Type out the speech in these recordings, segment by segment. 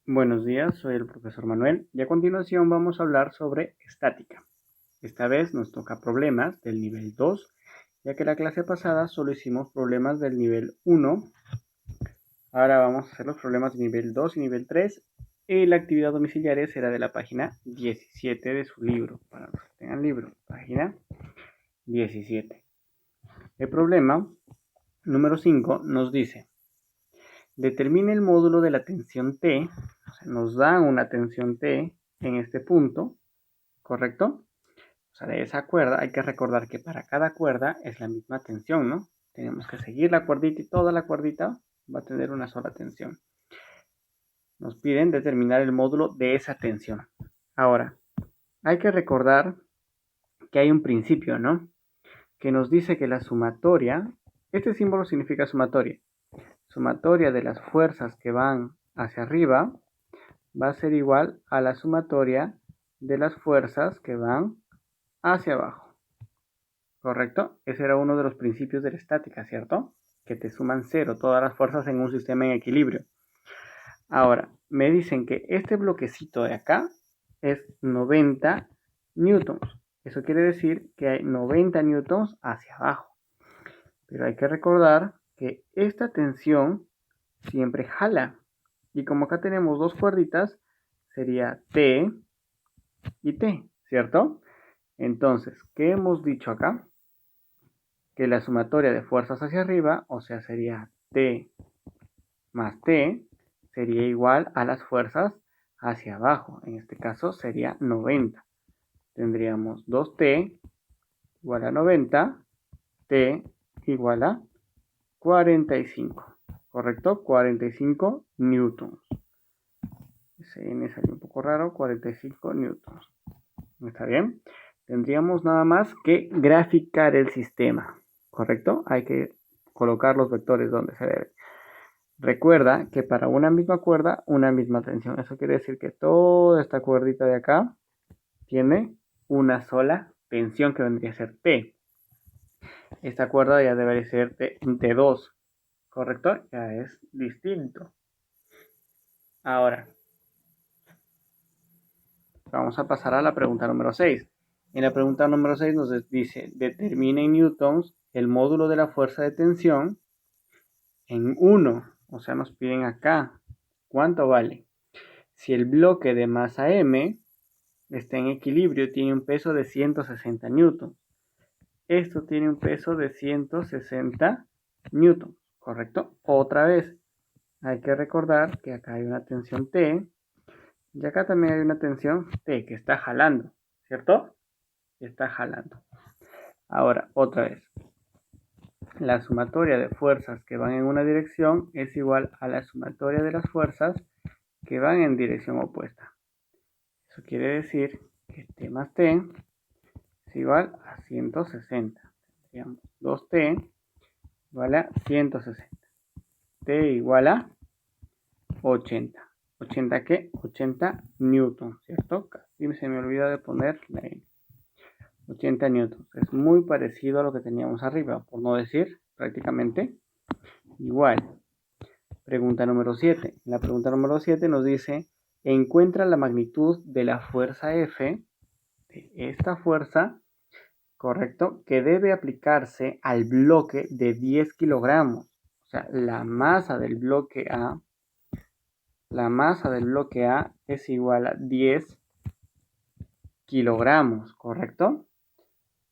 Buenos días, soy el profesor Manuel y a continuación vamos a hablar sobre estática. Esta vez nos toca problemas del nivel 2, ya que la clase pasada solo hicimos problemas del nivel 1. Ahora vamos a hacer los problemas de nivel 2 y nivel 3 y la actividad domiciliaria será de la página 17 de su libro, para los que tengan libro, página 17. El problema número 5 nos dice: determine el módulo de la tensión T, o sea, nos da una tensión T en este punto, ¿correcto? O sea, de esa cuerda hay que recordar que para cada cuerda es la misma tensión, ¿no? Tenemos que seguir la cuerdita y toda la cuerdita va a tener una sola tensión. Nos piden determinar el módulo de esa tensión. Ahora, hay que recordar que hay un principio, ¿no? Que nos dice que la sumatoria, este símbolo significa sumatoria de las fuerzas que van hacia arriba va a ser igual a la sumatoria de las fuerzas que van hacia abajo. ¿Correcto? Ese era uno de los principios de la estática, ¿cierto? Que te suman cero todas las fuerzas en un sistema en equilibrio. Ahora, me dicen que este bloquecito de acá es 90 newtons. Eso quiere decir que hay 90 newtons hacia abajo. Pero hay que recordar que esta tensión siempre jala. Y como acá tenemos dos cuerditas, sería T y T, ¿cierto? Entonces, ¿qué hemos dicho acá? Que la sumatoria de fuerzas hacia arriba, o sea, sería T más T, sería igual a las fuerzas hacia abajo. En este caso sería 90. Tendríamos 2T igual a 90, T igual a 45. ¿Correcto? 45 newtons. Ese N salió un poco raro, 45 newtons. ¿Está bien? Tendríamos nada más que graficar el sistema. ¿Correcto? Hay que colocar los vectores donde se debe. Recuerda que para una misma cuerda, una misma tensión. Eso quiere decir que toda esta cuerdita de acá tiene una sola tensión que vendría a ser T. Esta cuerda ya debería ser T2, ¿correcto? Ya es distinto. Ahora, vamos a pasar a la pregunta número 6. En la pregunta número 6 nos dice: determine en newtons el módulo de la fuerza de tensión en 1. O sea, nos piden acá cuánto vale. Si el bloque de masa M está en equilibrio, tiene un peso de 160 newtons. Esto tiene un peso de 160 newtons, ¿correcto? Otra vez, hay que recordar que acá hay una tensión T y acá también hay una tensión T que está jalando, ¿cierto? Está jalando. Ahora, otra vez, la sumatoria de fuerzas que van en una dirección es igual a la sumatoria de las fuerzas que van en dirección opuesta. Eso quiere decir que T más T es igual a 160. Tendríamos 2T igual a 160. T igual a 80. ¿80 qué? 80 newtons, ¿cierto? Casi se me olvida de poner la N. 80 newtons. Es muy parecido a lo que teníamos arriba, por no decir prácticamente igual. Pregunta número 7. La pregunta número 7 nos dice: encuentra la magnitud de la fuerza F, de esta fuerza, ¿correcto?, que debe aplicarse al bloque de 10 kilogramos. O sea, la masa del bloque A es igual a 10 kilogramos, ¿correcto?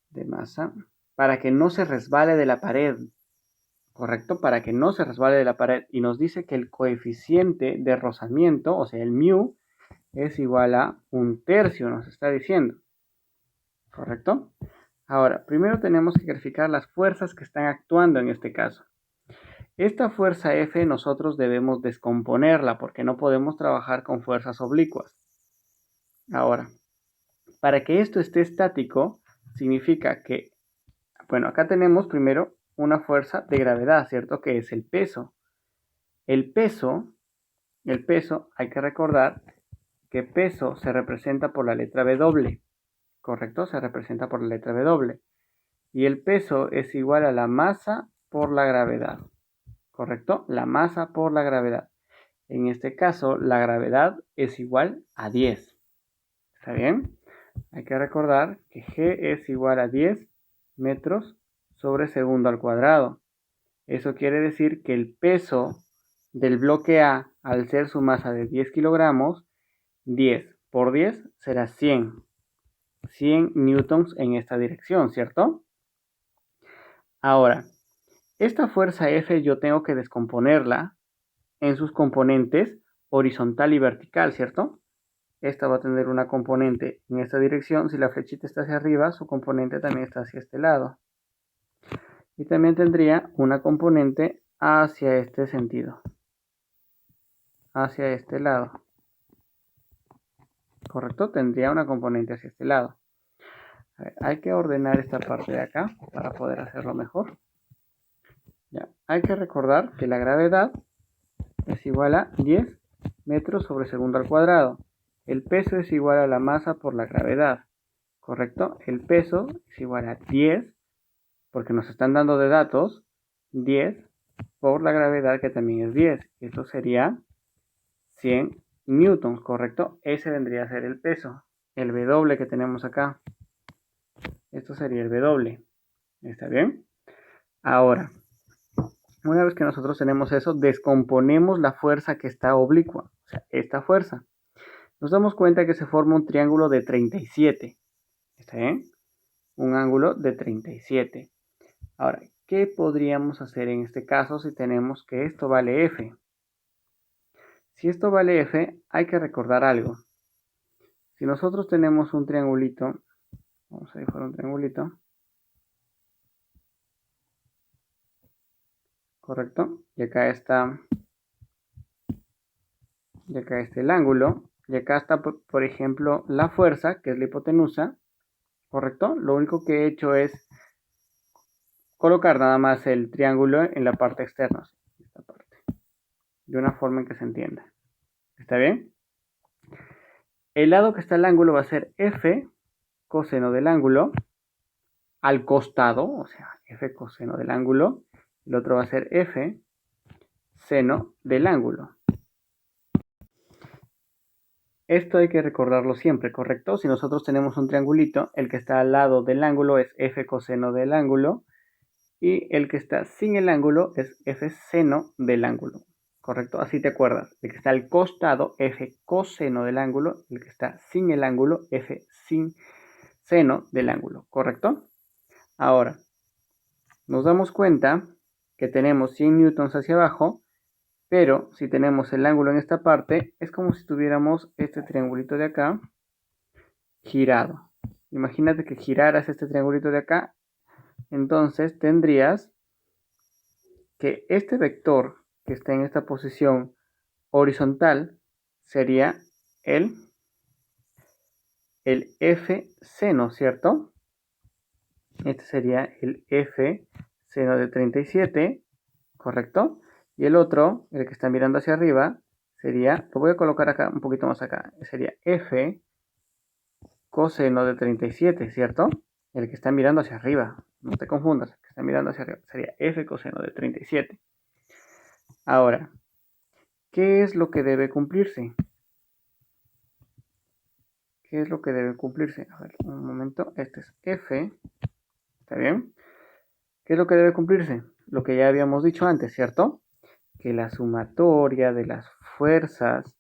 De masa, para que no se resbale de la pared, ¿correcto? Para que no se resbale de la pared. Y nos dice que el coeficiente de rozamiento, o sea, el mu, es igual a 1/3, nos está diciendo, ¿correcto? Ahora, primero tenemos que graficar las fuerzas que están actuando en este caso. Esta fuerza F nosotros debemos descomponerla porque no podemos trabajar con fuerzas oblicuas. Ahora, para que esto esté estático, significa que, bueno, acá tenemos primero una fuerza de gravedad, ¿cierto? Que es el peso. El peso, hay que recordar que peso se representa por la letra W, ¿correcto? Se representa por la letra W. Y el peso es igual a la masa por la gravedad, ¿correcto? La masa por la gravedad. En este caso, la gravedad es igual a 10. ¿Está bien? Hay que recordar que G es igual a 10 metros sobre segundo al cuadrado. Eso quiere decir que el peso del bloque A, al ser su masa de 10 kilogramos, 10 por 10 será 100. 100 newtons en esta dirección, ¿cierto? Ahora, esta fuerza F yo tengo que descomponerla en sus componentes horizontal y vertical, ¿cierto? Esta va a tener una componente en esta dirección. Si la flechita está hacia arriba, su componente también está hacia este lado. Y también tendría una componente hacia este sentido, hacia este lado. ¿Correcto? Tendría una componente hacia este lado. A ver, hay que ordenar esta parte de acá para poder hacerlo mejor. Ya, hay que recordar que la gravedad es igual a 10 metros sobre segundo al cuadrado. El peso es igual a la masa por la gravedad. ¿Correcto? El peso es igual a 10, porque nos están dando de datos 10 por la gravedad, que también es 10. Esto sería 100 newtons, ¿correcto? Ese vendría a ser el peso. El W que tenemos acá. Esto sería el W. ¿Está bien? Ahora, una vez que nosotros tenemos eso, descomponemos la fuerza que está oblicua. O sea, esta fuerza. Nos damos cuenta que se forma un triángulo de 37. ¿Está bien? Un ángulo de 37. Ahora, ¿qué podríamos hacer en este caso si tenemos que esto vale F? Si esto vale F, hay que recordar algo. Si nosotros tenemos un triangulito, vamos a dibujar un triangulito, ¿correcto? Y acá está el ángulo, y acá está, por ejemplo, la fuerza, que es la hipotenusa, ¿correcto? Lo único que he hecho es colocar nada más el triángulo en la parte externa, esta parte, de una forma en que se entienda. ¿Está bien? El lado que está el ángulo va a ser F coseno del ángulo al costado, o sea, F coseno del ángulo. El otro va a ser F seno del ángulo. Esto hay que recordarlo siempre, ¿correcto? Si nosotros tenemos un triangulito, el que está al lado del ángulo es F coseno del ángulo y el que está sin el ángulo es F seno del ángulo, ¿correcto? Así te acuerdas. El que está al costado, F coseno del ángulo, el que está sin el ángulo, F sin seno del ángulo, ¿correcto? Ahora, nos damos cuenta que tenemos 100 newtons hacia abajo, pero si tenemos el ángulo en esta parte, es como si tuviéramos este triangulito de acá girado. Imagínate que giraras este triangulito de acá, entonces tendrías que este vector que está en esta posición horizontal sería el F seno, ¿cierto? Este sería el F seno de 37, ¿correcto? Y el otro, el que está mirando hacia arriba, sería, lo voy a colocar acá, un poquito más acá, sería F coseno de 37, ¿cierto? El que está mirando hacia arriba, no te confundas, el que está mirando hacia arriba, sería F coseno de 37. Ahora, ¿qué es lo que debe cumplirse? ¿Qué es lo que debe cumplirse? A ver, un momento, este es F, ¿está bien? ¿Qué es lo que debe cumplirse? Lo que ya habíamos dicho antes, ¿cierto? Que la sumatoria de las fuerzas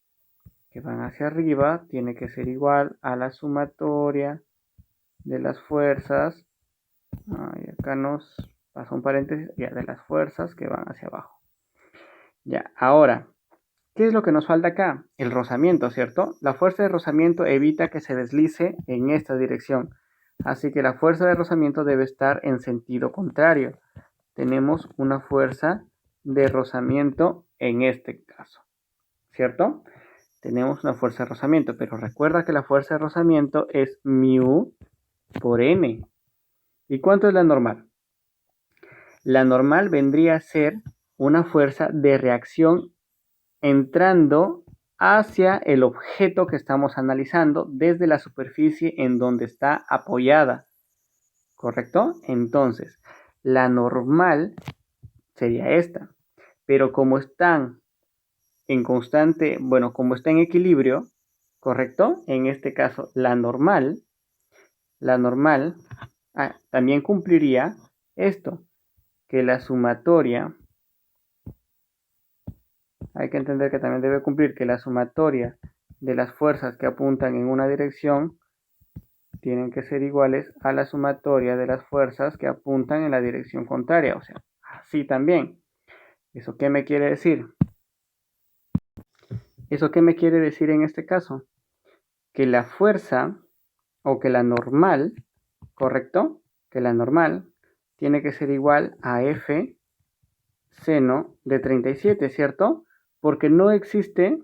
que van hacia arriba tiene que ser igual a la sumatoria de las fuerzas, y acá nos pasa un paréntesis, ya, de las fuerzas que van hacia abajo. Ya, ahora, ¿qué es lo que nos falta acá? El rozamiento, ¿cierto? La fuerza de rozamiento evita que se deslice en esta dirección. Así que la fuerza de rozamiento debe estar en sentido contrario. Tenemos una fuerza de rozamiento en este caso, ¿cierto? Tenemos una fuerza de rozamiento, pero recuerda que la fuerza de rozamiento es mu por m. ¿Y cuánto es la normal? La normal vendría a ser una fuerza de reacción entrando hacia el objeto que estamos analizando desde la superficie en donde está apoyada, ¿correcto? Entonces, la normal sería esta, pero como están en constante, bueno, como está en equilibrio, ¿correcto? En este caso, la normal también cumpliría esto, que la sumatoria, hay que entender que también debe cumplir que la sumatoria de las fuerzas que apuntan en una dirección tienen que ser iguales a la sumatoria de las fuerzas que apuntan en la dirección contraria, o sea, así también. ¿Eso qué me quiere decir? ¿Eso qué me quiere decir en este caso? Que la fuerza o que la normal, ¿correcto? Que la normal tiene que ser igual a F seno de 37, ¿cierto? Porque no existe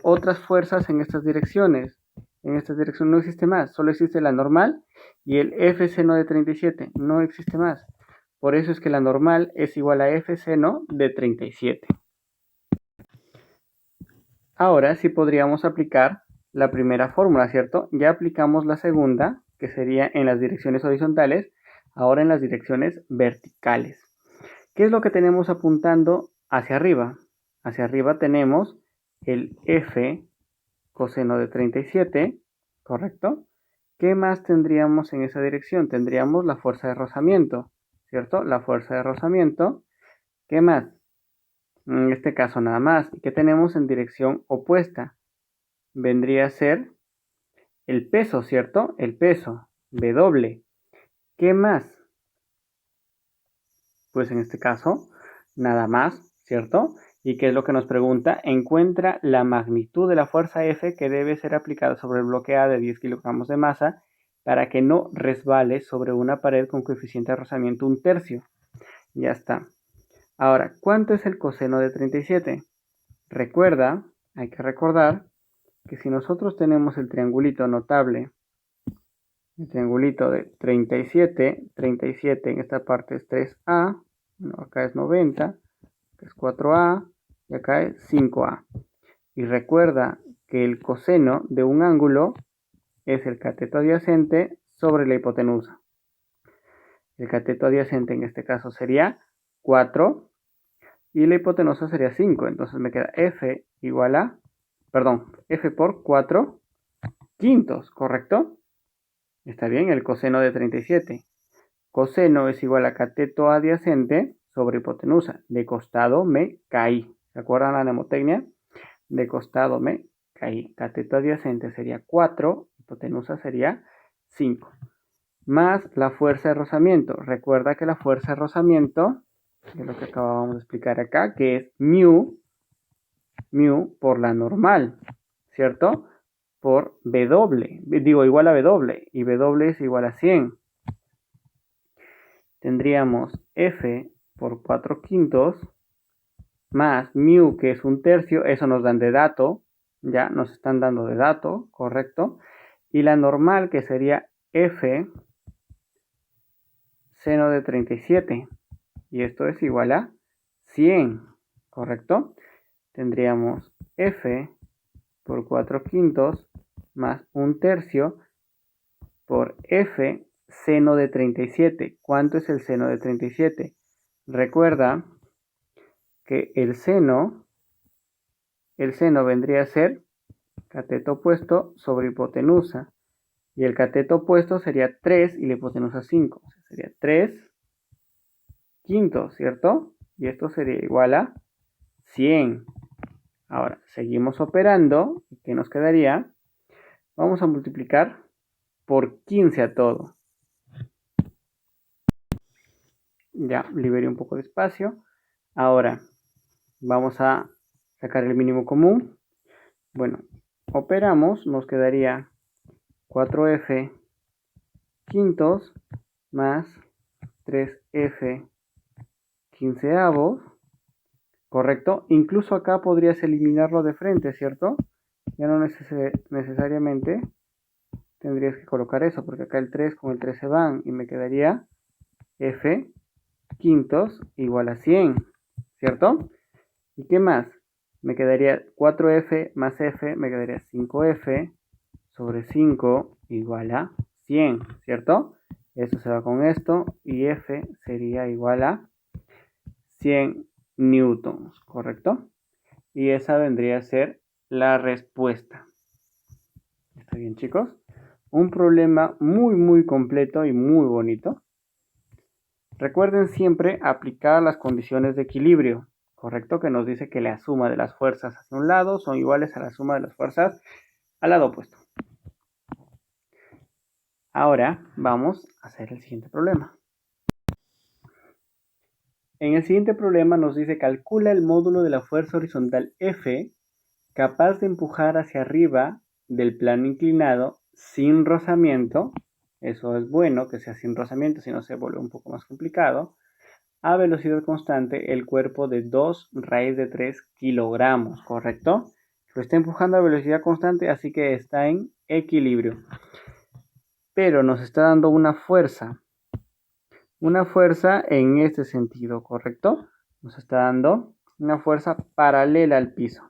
otras fuerzas en estas direcciones. En esta dirección no existe más, solo existe la normal y el F seno de 37, no existe más. Por eso es que la normal es igual a F seno de 37. Ahora sí podríamos aplicar la primera fórmula, ¿cierto? Ya aplicamos la segunda, que sería en las direcciones horizontales, ahora en las direcciones verticales. ¿Qué es lo que tenemos apuntando hacia arriba? Hacia arriba tenemos el F coseno de 37, ¿correcto? ¿Qué más tendríamos en esa dirección? Tendríamos la fuerza de rozamiento, ¿cierto? La fuerza de rozamiento. ¿Qué más? En este caso nada más. ¿Y qué tenemos en dirección opuesta? Vendría a ser el peso, ¿cierto? El peso, W. ¿Qué más? Pues en este caso, nada más, ¿cierto? ¿Y qué es lo que nos pregunta? Encuentra la magnitud de la fuerza F que debe ser aplicada sobre el bloque A de 10 kilogramos de masa para que no resbale sobre una pared con coeficiente de rozamiento 1/3. Ya está. Ahora, ¿cuánto es el coseno de 37? Recuerda, hay que recordar que si nosotros tenemos el triangulito notable, el triangulito de 37 en esta parte es 3A, bueno, acá es 90, acá es 4A y acá es 5A. Y recuerda que el coseno de un ángulo es el cateto adyacente sobre la hipotenusa. El cateto adyacente en este caso sería 4 y la hipotenusa sería 5. Entonces me queda F igual a, F por 4 quintos, ¿correcto? Está bien, el coseno de 37. Coseno es igual a cateto adyacente sobre hipotenusa. De costado me caí. ¿Se acuerdan la mnemotecnia? De costado me caí. Cateto adyacente sería 4, hipotenusa sería 5. Más la fuerza de rozamiento. Recuerda que la fuerza de rozamiento, que es lo que acabamos de explicar acá, que es mu por la normal, ¿cierto? Por W, digo igual a W, y W es igual a 100. Tendríamos F por 4 quintos más mu, que es 1/3, eso nos dan de dato, ya nos están dando de dato, correcto, y la normal, que sería F seno de 37, y esto es igual a 100, correcto. Tendríamos F por 4 quintos más 1/3 por F seno de 37. ¿Cuánto es el seno de 37? Recuerda que el seno vendría a ser cateto opuesto sobre hipotenusa. Y el cateto opuesto sería 3 y la hipotenusa 5. O sea, sería 3 quintos, ¿cierto? Y esto sería igual a 100. Ahora, seguimos operando. ¿Qué nos quedaría? Vamos a multiplicar por 15 a todo. Ya, liberé un poco de espacio. Ahora, vamos a sacar el mínimo común. Bueno, operamos, nos quedaría 4F quintos más 3F quinceavos, ¿correcto? Incluso acá podrías eliminarlo de frente, ¿cierto? Ya no necesariamente tendrías que colocar eso, porque acá el 3 con el 3 se van y me quedaría F quintos igual a 100, ¿cierto? ¿Y qué más? Me quedaría 4F más F, me quedaría 5F sobre 5 igual a 100, ¿cierto? Esto se va con esto y F sería igual a 100 newtons, ¿correcto? y esa vendría a ser la respuesta. ¿Está bien, chicos? Un problema muy completo y muy bonito. Recuerden siempre aplicar las condiciones de equilibrio, ¿correcto? Que nos dice que la suma de las fuerzas hacia un lado son iguales a la suma de las fuerzas al lado opuesto. Ahora vamos a hacer el siguiente problema. En el siguiente problema nos dice calcula el módulo de la fuerza horizontal F capaz de empujar hacia arriba del plano inclinado sin rozamiento. Eso es bueno que sea sin rozamiento, si no se vuelve un poco más complicado. A velocidad constante el cuerpo de 2 raíz de 3 kilogramos, ¿correcto? Lo está empujando a velocidad constante, así que está en equilibrio. Pero nos está dando una fuerza en este sentido, ¿correcto? Nos está dando una fuerza paralela al piso.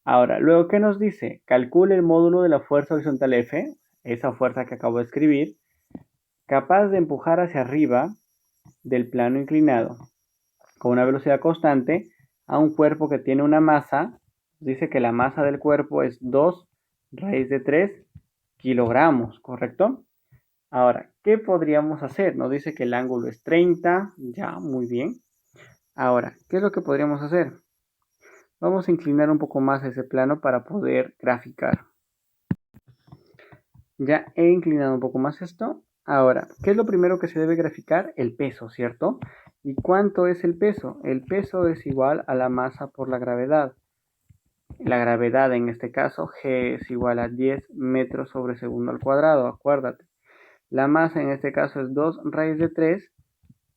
Ahora, luego, ¿qué nos dice? Calcule el módulo de la fuerza horizontal F, esa fuerza que acabo de escribir, capaz de empujar hacia arriba del plano inclinado con una velocidad constante a un cuerpo que tiene una masa. Dice que la masa del cuerpo es 2 raíz de 3 kilogramos, ¿correcto? Ahora, ¿qué podríamos hacer? Nos dice que el ángulo es 30, ya, muy bien. Ahora, ¿qué es lo que podríamos hacer? Vamos a inclinar un poco más ese plano para poder graficar. Ya he inclinado un poco más esto. Ahora, ¿qué es lo primero que se debe graficar? El peso, ¿cierto? ¿Y cuánto es el peso? El peso es igual a la masa por la gravedad. La gravedad en este caso, G es igual a 10 metros sobre segundo al cuadrado, acuérdate. La masa en este caso es 2 raíz de 3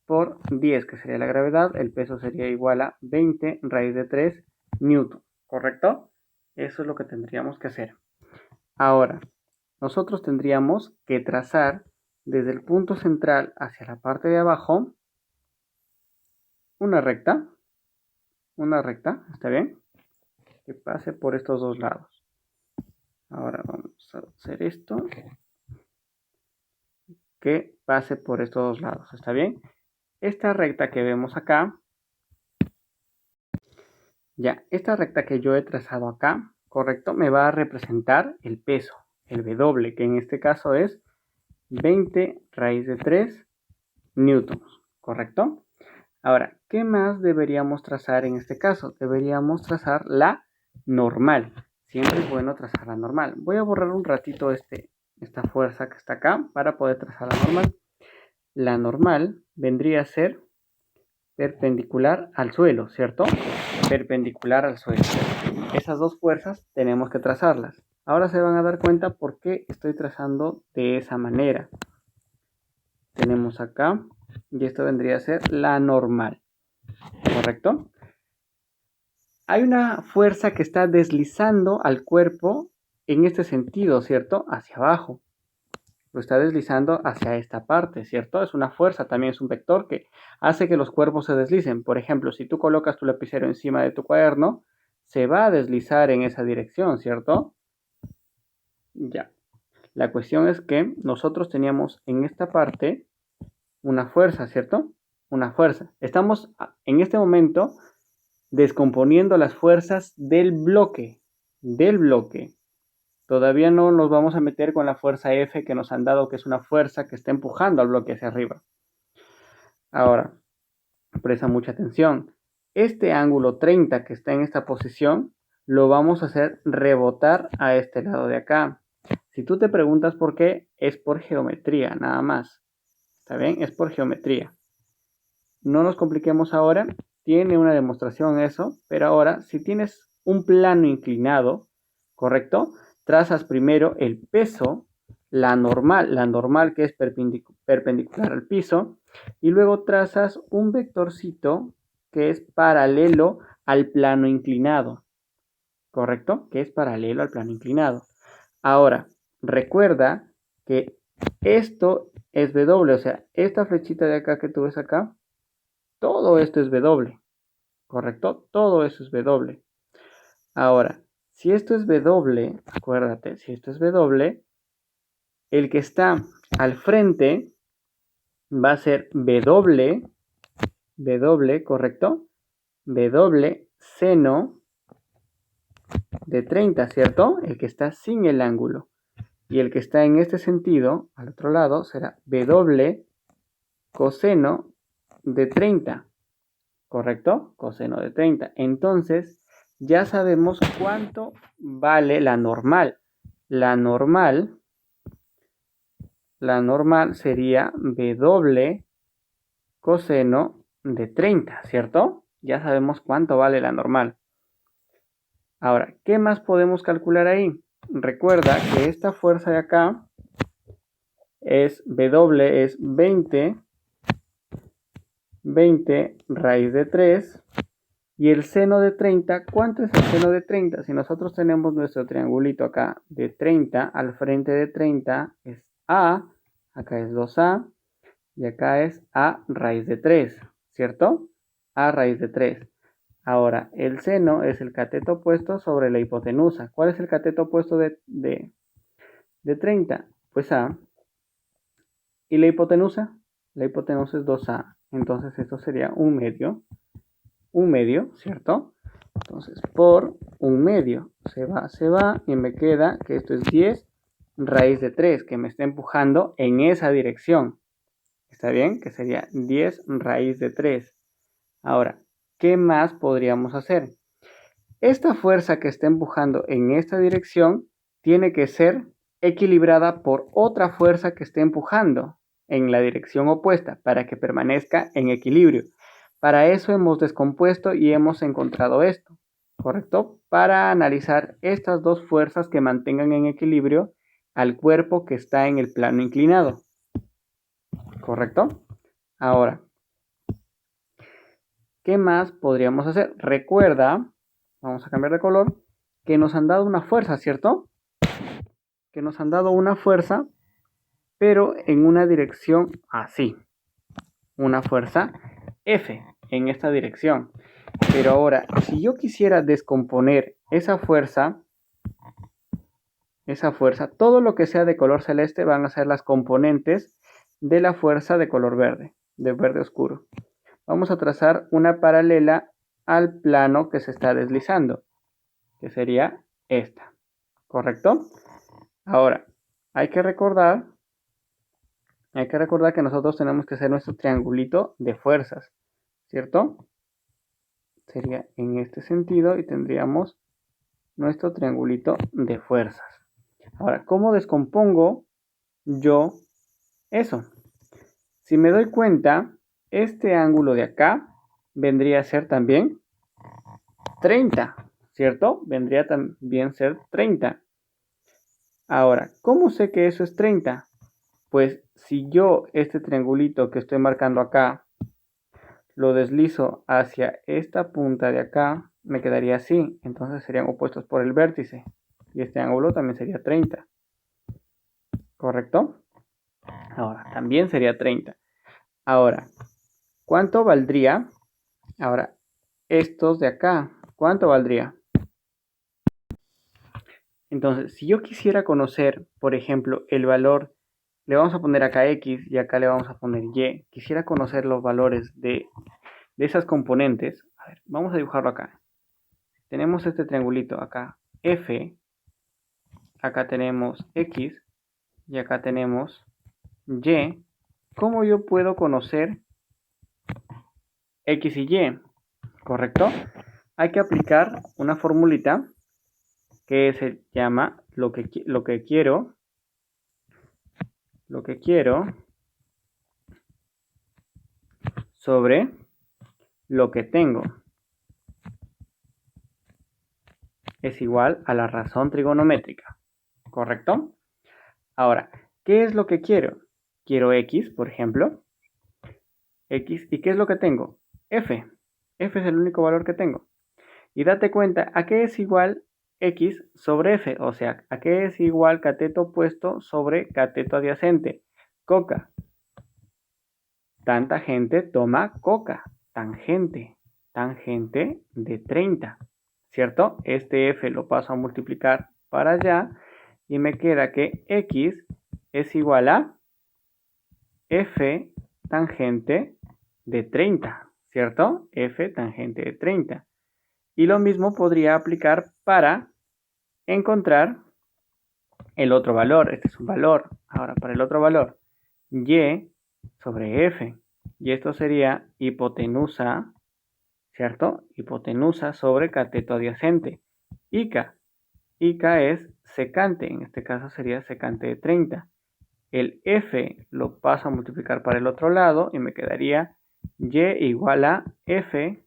por 10, que sería la gravedad. El peso sería igual a 20 raíz de 3 newton, ¿correcto? Eso es lo que tendríamos que hacer. Ahora, nosotros tendríamos que trazar desde el punto central hacia la parte de abajo una recta, ¿está bien? Que pase por estos dos lados. Ahora vamos a hacer esto, que pase por estos dos lados, ¿está bien? Esta recta que vemos acá, ya, esta recta que yo he trazado acá, correcto, me va a representar el peso, el W, que en este caso es 20 raíz de 3 newtons, ¿correcto? Ahora, ¿qué más deberíamos trazar en este caso? Deberíamos trazar la normal. Siempre es bueno trazar la normal. Voy a borrar un ratito esta fuerza que está acá para poder trazar la normal. La normal vendría a ser perpendicular al suelo, ¿cierto? Perpendicular al suelo. Esas dos fuerzas tenemos que trazarlas. Ahora se van a dar cuenta por qué estoy trazando de esa manera. Tenemos acá, y esto vendría a ser la normal, ¿correcto? Hay una fuerza que está deslizando al cuerpo en este sentido, ¿cierto? Hacia abajo. Lo está deslizando hacia esta parte, ¿cierto? Es una fuerza, también es un vector que hace que los cuerpos se deslicen. Por ejemplo, si tú colocas tu lapicero encima de tu cuaderno, se va a deslizar en esa dirección, ¿cierto? Ya. La cuestión es que nosotros teníamos en esta parte una fuerza, ¿cierto? Una fuerza. Estamos en este momento descomponiendo las fuerzas del bloque. Todavía no nos vamos a meter con la fuerza F que nos han dado, que es una fuerza que está empujando al bloque hacia arriba. Ahora, presta mucha atención. Este ángulo 30 que está en esta posición, lo vamos a hacer rebotar a este lado de acá. Si tú te preguntas por qué, es por geometría, nada más. ¿Está bien? Es por geometría. No nos compliquemos ahora. Tiene una demostración eso, pero ahora, si tienes un plano inclinado, ¿correcto? Trazas primero el peso, la normal que es perpendicular al piso, y luego trazas un vectorcito que es paralelo al plano inclinado, ¿correcto? Que es paralelo al plano inclinado. Ahora, recuerda que esto es W, o sea, esta flechita de acá que tú ves acá, todo esto es W, ¿correcto? Todo eso es W. Ahora, si esto es W, acuérdate, si esto es W, el que está al frente va a ser W, ¿correcto? W seno de 30, ¿cierto? El que está sin el ángulo. Y el que está en este sentido, al otro lado, será W coseno de 30, ¿correcto? Coseno de 30. Entonces, ya sabemos cuánto vale la normal. La normal sería W coseno de 30, ¿cierto? Ya sabemos cuánto vale la normal. Ahora, ¿qué más podemos calcular ahí? Recuerda que esta fuerza de acá es W, es 20 raíz de 3. Y el seno de 30, ¿cuánto es el seno de 30? Si nosotros tenemos nuestro triangulito acá de 30, al frente de 30 es A, acá es 2A, y acá es A raíz de 3, ¿cierto? A raíz de 3. Ahora, el seno es el cateto opuesto sobre la hipotenusa. ¿Cuál es el cateto opuesto de 30? Pues A. ¿Y la hipotenusa? La hipotenusa es 2A. Entonces esto sería un medio, ¿cierto? Entonces, por un medio, se va, y me queda que esto es 10 raíz de 3, que me está empujando en esa dirección. ¿Está bien? Que sería 10 raíz de 3. Ahora, ¿qué más podríamos hacer? Esta fuerza que está empujando en esta dirección tiene que ser equilibrada por otra fuerza que esté empujando en la dirección opuesta para que permanezca en equilibrio. Para eso hemos descompuesto y hemos encontrado esto, ¿correcto? Para analizar estas dos fuerzas que mantengan en equilibrio al cuerpo que está en el plano inclinado, ¿correcto? Ahora, ¿qué más podríamos hacer? Recuerda, vamos a cambiar de color, que nos han dado una fuerza, ¿cierto? Que nos han dado una fuerza, pero en una dirección así. Una fuerza F en esta dirección. Pero ahora, si yo quisiera descomponer esa fuerza, todo lo que sea de color celeste van a ser las componentes de la fuerza de color verde, de verde oscuro. Vamos a trazar una paralela al plano que se está deslizando, que sería esta, ¿correcto? Ahora, hay que recordar que nosotros tenemos que hacer nuestro triangulito de fuerzas, ¿cierto? Sería en este sentido y tendríamos nuestro triangulito de fuerzas. Ahora, ¿cómo descompongo yo eso? Si me doy cuenta, este ángulo de acá vendría a ser también 30, ¿cierto? Vendría también a ser 30. Ahora, ¿cómo sé que eso es 30? Pues si yo este triangulito que estoy marcando acá lo deslizo hacia esta punta de acá, me quedaría así. Entonces serían opuestos por el vértice. Y este ángulo también sería 30. ¿Correcto? Ahora, también sería 30. Ahora, ¿cuánto valdría? Ahora, estos de acá, ¿cuánto valdría? Entonces, si yo quisiera conocer, por ejemplo, el valor, le vamos a poner acá X y acá le vamos a poner Y. Quisiera conocer los valores de esas componentes. A ver, vamos a dibujarlo acá. Tenemos este triangulito acá, F, acá tenemos X y acá tenemos Y. ¿Cómo yo puedo conocer X y Y? ¿Correcto? Hay que aplicar una formulita que se llama lo que quiero sobre lo que tengo es igual a la razón trigonométrica, ¿correcto? Ahora, ¿qué es lo que quiero? Quiero X, por ejemplo. X, ¿y qué es lo que tengo? F. F es el único valor que tengo. Y date cuenta, ¿a qué es igual X sobre F? O sea, ¿a qué es igual cateto opuesto sobre cateto adyacente? Coca. Tanta gente toma coca. Tangente. Tangente de 30. ¿Cierto? Este F lo paso a multiplicar para allá y me queda que X es igual a F tangente de 30. ¿Cierto? F tangente de 30. Y lo mismo podría aplicar para encontrar el otro valor. Este es un valor. Ahora, para el otro valor, y sobre f. Y esto sería hipotenusa, ¿cierto? Hipotenusa sobre cateto adyacente. Ica. Ica es secante. En este caso sería secante de 30. El f lo paso a multiplicar para el otro lado y me quedaría y igual a f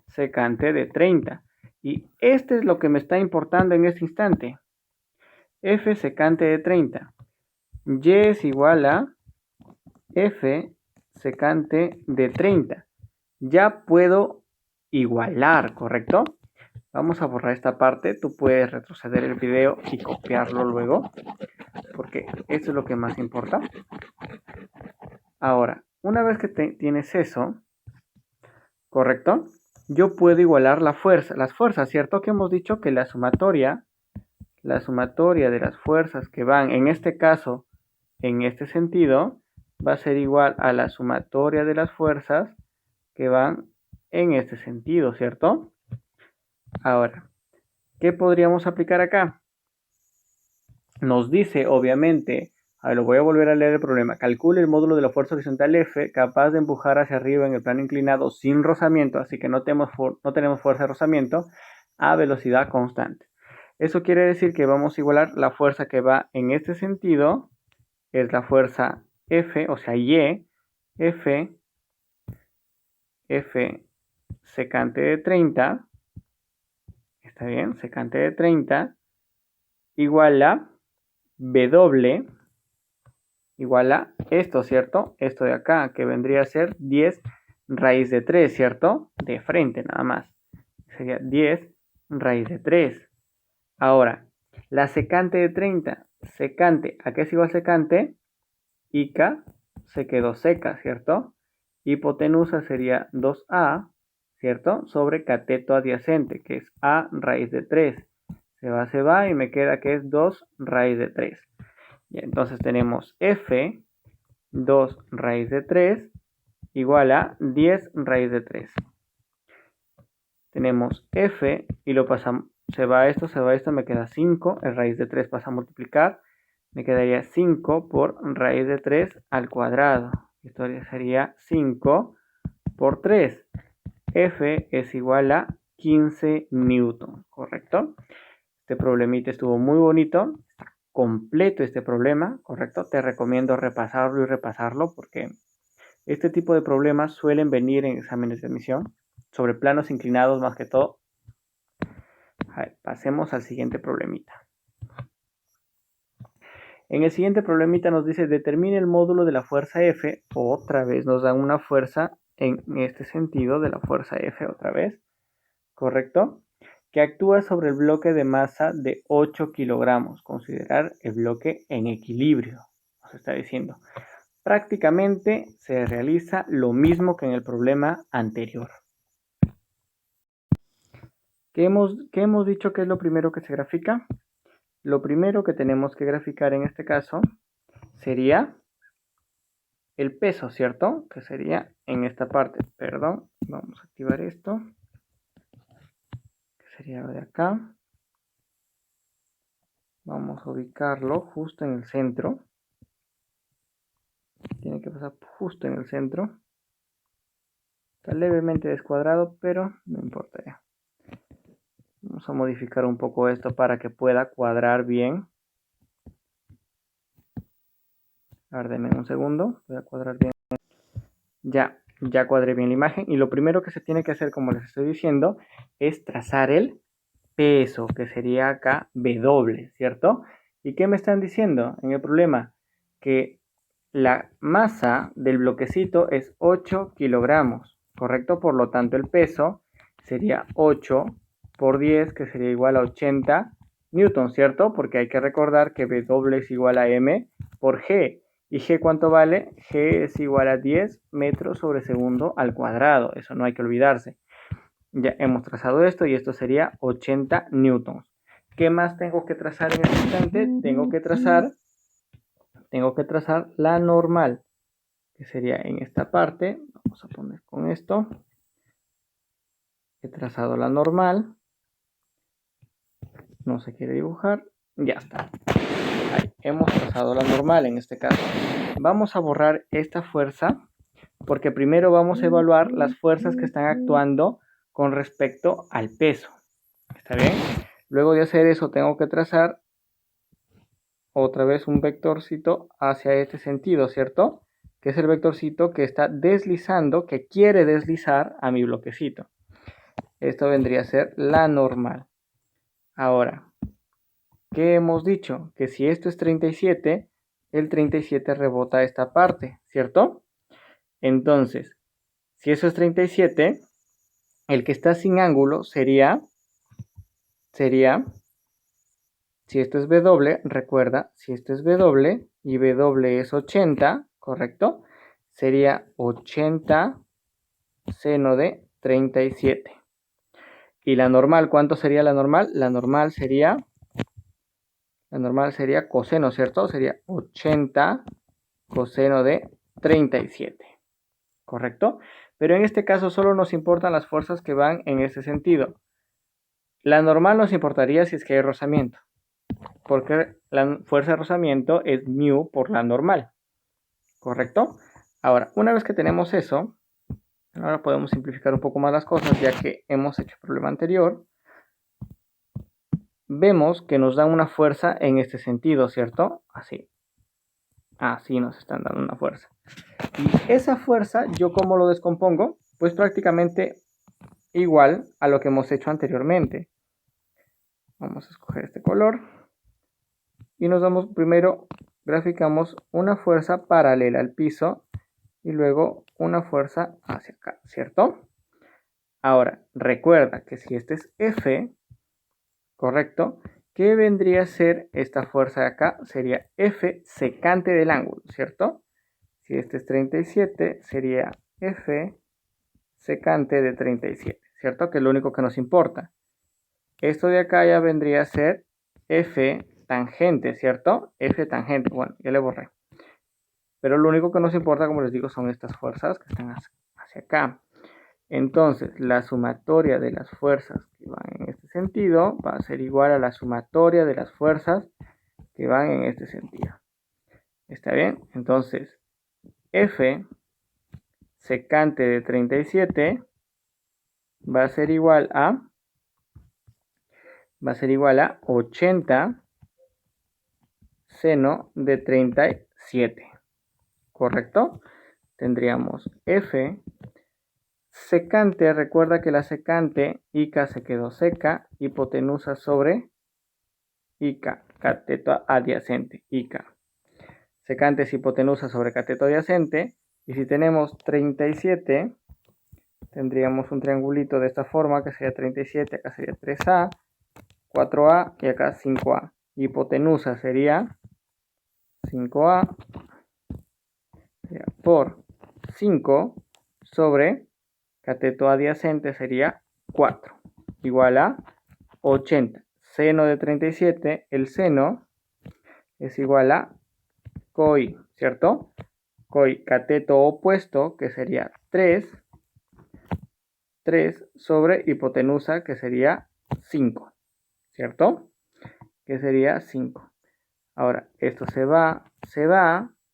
secante de 30. Y este es lo que me está importando en este instante. F secante de 30. Y es igual a F secante de 30. Ya puedo igualar, ¿correcto? Vamos a borrar esta parte. Tú puedes retroceder el video y copiarlo luego, porque esto es lo que más importa. Ahora, una vez que tienes eso, ¿correcto? Yo puedo igualar las fuerzas, ¿cierto? Que hemos dicho que la sumatoria de las fuerzas que van, en este caso, en este sentido, va a ser igual a la sumatoria de las fuerzas que van en este sentido, ¿cierto? Ahora, ¿qué podríamos aplicar acá? Nos dice, obviamente, lo voy a volver a leer el problema. Calcule el módulo de la fuerza horizontal F capaz de empujar hacia arriba en el plano inclinado sin rozamiento, así que no tenemos fuerza de rozamiento, a velocidad constante. Eso quiere decir que vamos a igualar la fuerza que va en este sentido, es la fuerza F, o sea, Y, F secante de 30, está bien, secante de 30, igual a W, igual a esto, ¿cierto? Esto de acá, que vendría a ser 10 raíz de 3, ¿cierto? De frente nada más. Sería 10 raíz de 3. Ahora, la secante de 30, secante, ¿a qué es igual secante? Ica se quedó seca, ¿cierto? Hipotenusa sería 2a, ¿cierto? Sobre cateto adyacente, que es a raíz de 3. Se va y me queda que es 2 raíz de 3. Y entonces tenemos f 2 raíz de 3 igual a 10 raíz de 3. Tenemos f y lo pasamos, se va esto, me queda 5, el raíz de 3 pasa a multiplicar, me quedaría 5 por raíz de 3 al cuadrado. Esto sería 5 por 3. F es igual a 15 newton, ¿correcto? Este problemita estuvo muy bonito, está completo este problema, ¿correcto? Te recomiendo repasarlo y repasarlo porque este tipo de problemas suelen venir en exámenes de admisión, sobre planos inclinados más que todo. A ver, pasemos al siguiente problemita. En el siguiente problemita nos dice, determine el módulo de la fuerza F, otra vez nos dan una fuerza en este sentido de la fuerza F, otra vez, ¿correcto? Que actúa sobre el bloque de masa de 8 kilogramos. Considerar el bloque en equilibrio, nos está diciendo. Prácticamente se realiza lo mismo que en el problema anterior. ¿Qué hemos dicho que es lo primero que se grafica? Lo primero que tenemos que graficar en este caso sería el peso, ¿cierto? Que sería en esta parte. Perdón, vamos a activar esto. Que sería de acá. Vamos a ubicarlo justo en el centro. Tiene que pasar justo en el centro. Está levemente descuadrado, pero no importa ya. Vamos a modificar un poco esto para que pueda cuadrar bien. A ver, denme un segundo. Voy a cuadrar bien. Ya cuadré bien la imagen. Y lo primero que se tiene que hacer, como les estoy diciendo, es trazar el peso, que sería acá W, ¿cierto? ¿Y qué me están diciendo en el problema? Que la masa del bloquecito es 8 kilogramos, ¿correcto? Por lo tanto, el peso sería 8 por 10, que sería igual a 80 newtons, ¿cierto? Porque hay que recordar que W es igual a M por G. ¿Y G cuánto vale? G es igual a 10 metros sobre segundo al cuadrado. Eso no hay que olvidarse. Ya hemos trazado esto y esto sería 80 newtons. ¿Qué más tengo que trazar en este instante? Tengo que trazar la normal, que sería en esta parte. Vamos a poner con esto. He trazado la normal. No se quiere dibujar. Ya está. Ahí, hemos trazado la normal en este caso. Vamos a borrar esta fuerza porque primero vamos a evaluar las fuerzas que están actuando con respecto al peso. ¿Está bien? Luego de hacer eso tengo que trazar otra vez un vectorcito hacia este sentido, ¿cierto? Que es el vectorcito que está deslizando, que quiere deslizar a mi bloquecito. Esto vendría a ser la normal. Ahora, ¿qué hemos dicho? Que si esto es 37, el 37 rebota a esta parte, ¿cierto? Entonces, si eso es 37, el que está sin ángulo sería, si esto es W, recuerda, si esto es W y W es 80, ¿correcto? Sería 80 seno de 37. ¿Y la normal? ¿Cuánto sería la normal? La normal sería coseno, ¿cierto? Sería 80 coseno de 37, ¿correcto? Pero en este caso solo nos importan las fuerzas que van en este sentido. La normal nos importaría si es que hay rozamiento, porque la fuerza de rozamiento es mu por la normal, ¿correcto? Ahora, una vez que tenemos eso, ahora podemos simplificar un poco más las cosas, ya que hemos hecho el problema anterior. Vemos que nos dan una fuerza en este sentido, ¿cierto? Así. Así nos están dando una fuerza. Y esa fuerza, ¿yo cómo lo descompongo? Pues prácticamente igual a lo que hemos hecho anteriormente. Vamos a escoger este color. Y nos damos primero, graficamos una fuerza paralela al piso y luego una fuerza hacia acá, ¿cierto? Ahora, recuerda que si este es F, ¿correcto? ¿Qué vendría a ser esta fuerza de acá? Sería F secante del ángulo, ¿cierto? Si este es 37, sería F secante de 37, ¿cierto? Que es lo único que nos importa. Esto de acá ya vendría a ser F tangente, ¿cierto? F tangente, bueno, ya le borré. Pero lo único que nos importa, como les digo, son estas fuerzas que están hacia acá. Entonces, la sumatoria de las fuerzas que van en este sentido va a ser igual a la sumatoria de las fuerzas que van en este sentido. ¿Está bien? Entonces, F secante de 37 va a ser igual a 80 seno de 37. ¿Correcto? Tendríamos F secante, recuerda que la secante IK se quedó seca, hipotenusa sobre IK, cateto adyacente, IK. Secante es hipotenusa sobre cateto adyacente, y si tenemos 37, tendríamos un triangulito de esta forma, que sería 37, acá sería 3A, 4A y acá 5A. Hipotenusa sería 5A por 5 sobre cateto adyacente sería 4, igual a 80. Seno de 37, el seno es igual a COI, ¿cierto? COI cateto opuesto, que sería 3 sobre hipotenusa, que sería 5, ¿cierto? Que sería 5. Ahora, esto se va,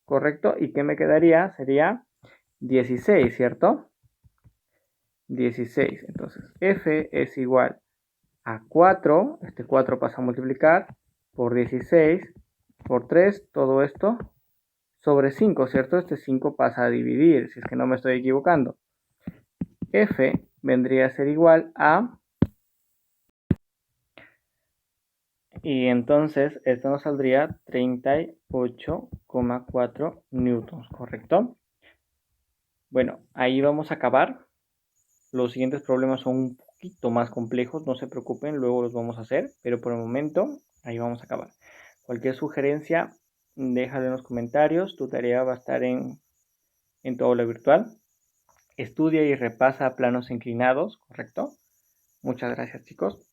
¿correcto? ¿Y qué me quedaría? Sería 16, ¿cierto? 16. Entonces, F es igual a 4. Este 4 pasa a multiplicar por 16, por 3, todo esto sobre 5, ¿cierto? Este 5 pasa a dividir, si es que no me estoy equivocando. F vendría a ser igual a... Y entonces esto nos saldría 38,4 newtons, ¿correcto? Bueno, ahí vamos a acabar. Los siguientes problemas son un poquito más complejos, no se preocupen, luego los vamos a hacer, pero por el momento ahí vamos a acabar. Cualquier sugerencia, déjalo en los comentarios, tu tarea va a estar en tu aula virtual. Estudia y repasa planos inclinados, ¿correcto? Muchas gracias, chicos.